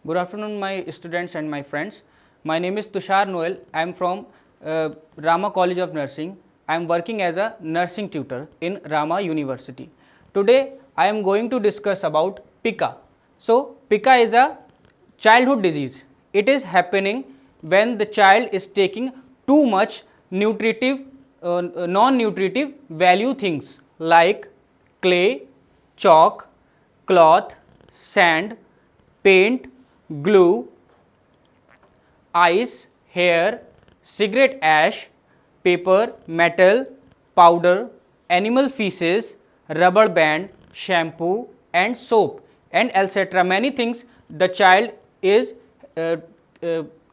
Good afternoon, my students and my friends. My name is Tushar Noel. I am from Rama College of Nursing. I am working as a nursing tutor in Rama University. Today, I am going to discuss about pica. So, pica is a childhood disease. It is happening when the child is taking too much nutritive, non-nutritive value things like clay, chalk, cloth, sand, paint, glue, ice, hair, cigarette ash, paper, metal, powder, animal feces, rubber band, shampoo and soap and etc. Many things the child is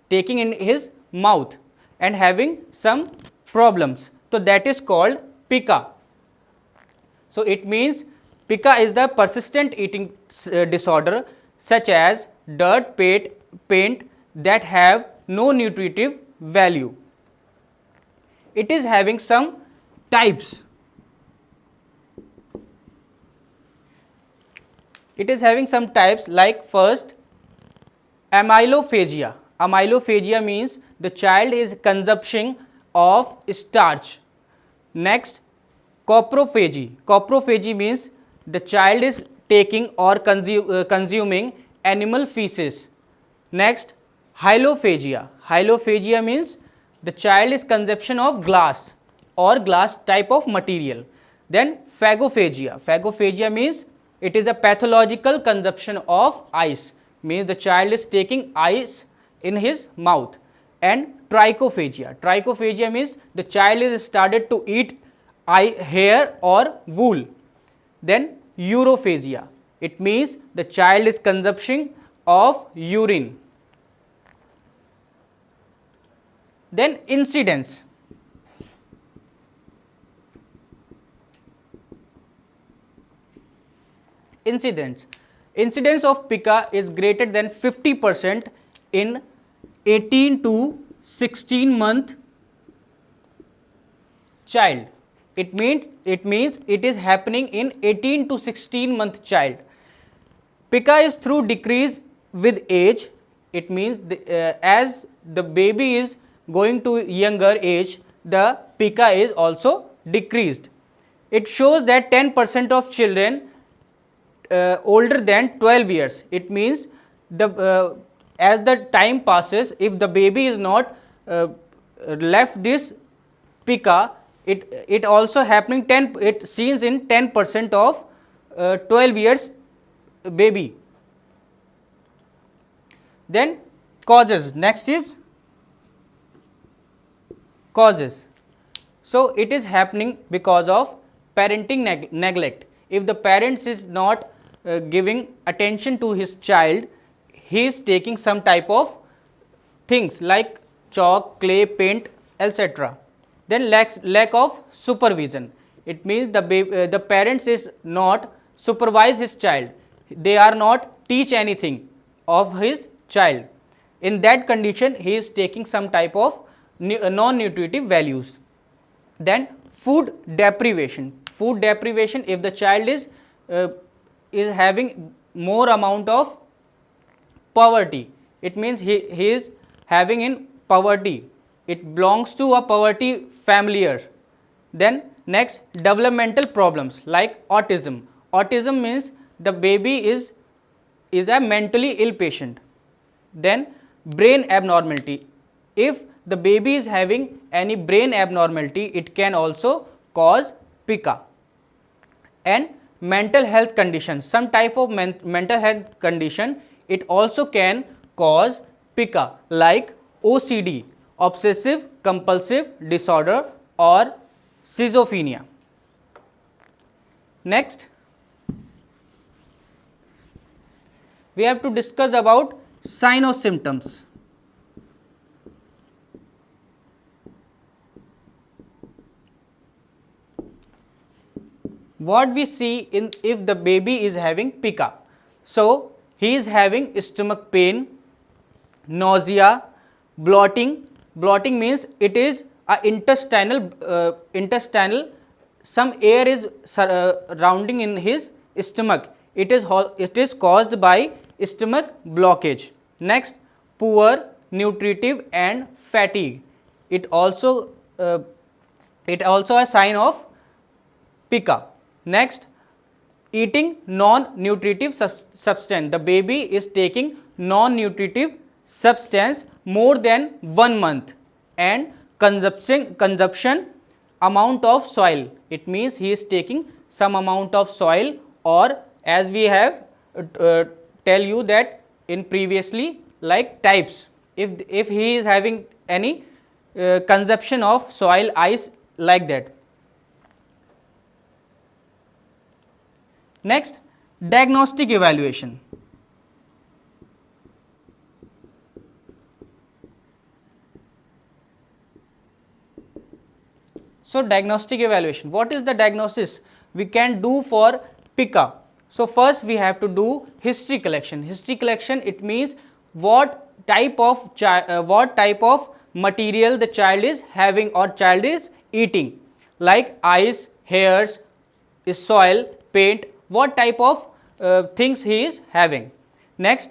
taking in his mouth and having some problems. So that is called pica. So it means pica is the persistent eating disorder such as dirt, paint that have no nutritive value. It is having some types. It is having some types like first amylophagia. Amylophagia means the child is consumption of starch. Next, coprophagy. Coprophagy means the child is taking or consuming animal feces. Next, hyalophagia. Hyalophagia means the child is consumption of glass or glass type of material. Then phagophagia. Phagophagia means it is a pathological consumption of ice, means the child is taking ice in his mouth. And trichophagia. Trichophagia means the child is started to eat hair or wool. Then urophagia. It means the child is consumption of urine. Then incidence. Incidence of pica is greater than 50% in 18 to 16 month child. It means it is happening in 18 to 16 month child. Pica is through decrease with age. It means as the baby is going to younger age, the pica is also decreased. It shows that 10% of children older than 12 years. It means the as the time passes, if the baby is not left this pica, it also happening it seen in 10% of 12 years baby. Then causes. Next is causes. So it is happening because of parenting neglect. If the parents is not giving attention to his child, he is taking some type of things like chalk, clay, paint, etc. Then lack of supervision. It means the parents is not supervise his child. They are not teach anything of his child. In that condition, he is taking some type of non-nutritive values. Then food deprivation. Food deprivation, if the child is having more amount of poverty, it means he is having in poverty. It belongs to a poverty family. Then next, developmental problems like autism. Autism means the baby is a mentally ill patient. Then brain abnormality. If the baby is having any brain abnormality, it can also cause pica. And mental health conditions. Some type of mental health condition, it also can cause pica like OCD, obsessive compulsive disorder, or schizophrenia. Next, we have to discuss about sign or symptoms. What we see in if the baby is having pica. So he is having stomach pain, nausea, bloating. Bloating means it is a intestinal some air is surrounding in his stomach. It is caused by stomach blockage. Next, poor nutritive and fatigue. It also a sign of pica. Next, eating non-nutritive substance. The baby is taking non-nutritive substance more than 1 month, and consumption amount of soil. It means he is taking some amount of soil, or as we have tell you that in previously, like types, if he is having any consumption of soil ice like that. Next, diagnostic evaluation. So diagnostic evaluation, what is the diagnosis we can do for pica? So first we have to do history collection. History collection, it means what type of material the child is having or child is eating, like ice, hairs, soil, paint, what type of things he is having. Next,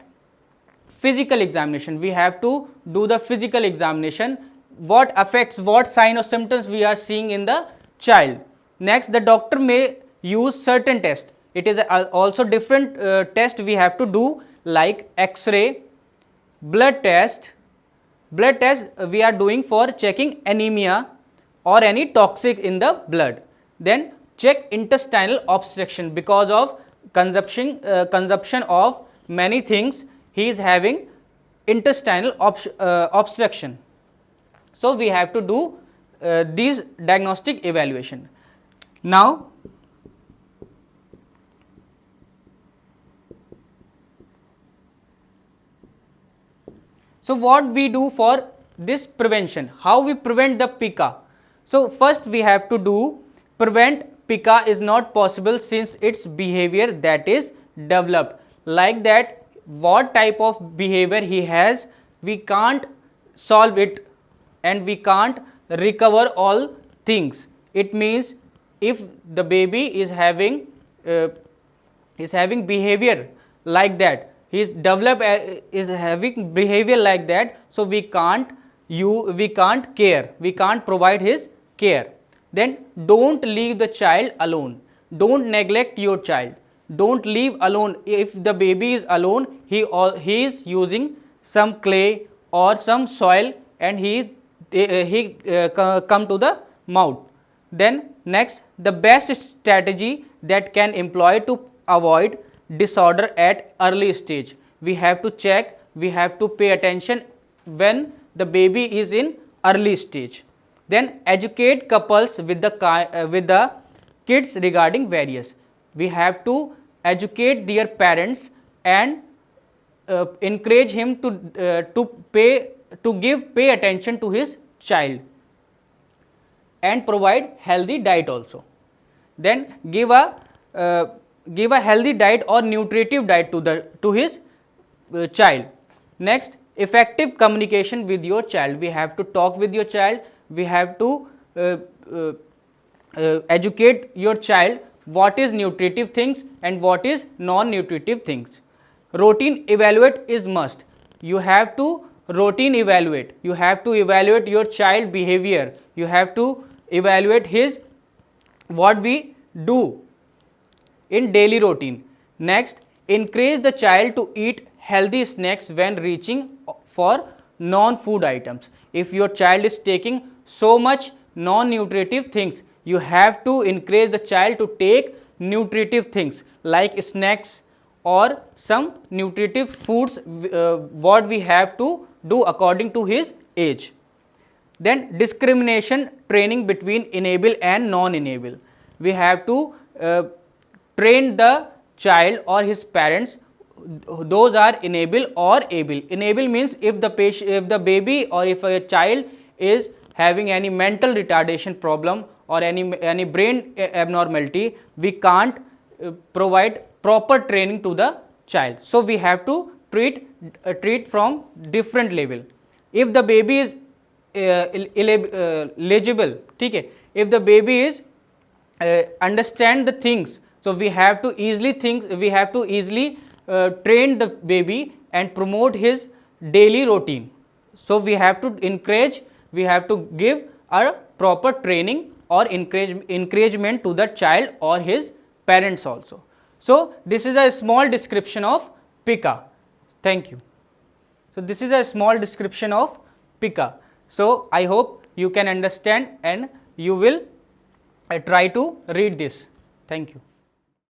physical examination. We have to do the physical examination, what affects, what sign or symptoms we are seeing in the child. Next, the doctor may use certain tests. It is also different test we have to do, like x-ray, blood test. Blood test we are doing for checking anemia or any toxic in the blood. Then check intestinal obstruction, because of consumption of many things he is having intestinal obstruction. So we have to do these diagnostic evaluation. Now so what we do for this prevention, how we prevent the pica? So first we have to do prevent pica is not possible since its behavior that is developed, like that what type of behavior he has, we can't solve it and we can't recover all things. It means if the baby is having behavior like that, he is having behavior like that, so we can't provide his care. Then don't leave the child alone, don't neglect your child, don't leave alone. If the baby is alone, he is using some clay or some soil and he come to the mouth. Then next, the best strategy that can employ to avoid disorder at early stage, we have to check, we have to pay attention when the baby is in early stage. Then educate couples with the kids regarding various. We have to educate their parents and encourage him to pay attention to his child and provide healthy diet also. Then give a healthy diet or nutritive diet to his child. Next, effective communication with your child. We have to talk with your child, we have to educate your child what is nutritive things and what is non-nutritive things. Routine evaluate is must. You have to routine evaluate, you have to evaluate your child behavior, you have to evaluate his what we do in daily routine. Next, encourage the child to eat healthy snacks when reaching for non-food items. If your child is taking so much non-nutritive things, you have to encourage the child to take nutritive things like snacks or some nutritive foods what we have to do according to his age. Then discrimination training between enable and non-enable. We have to train the child or his parents, those are enable or able. Enable means if the baby or if a child is having any mental retardation problem or any brain abnormality, we can't provide proper training to the child. So we have to treat from different level. If the baby is legible, okay, if the baby is understand the things, so we have to easily train the baby and promote his daily routine. So we have to encourage, we have to give a proper training or encouragement to the child or his parents also. So this is a small description of PICA. Thank you. So this is a small description of PICA. So I hope you can understand and you will try to read this. Thank you.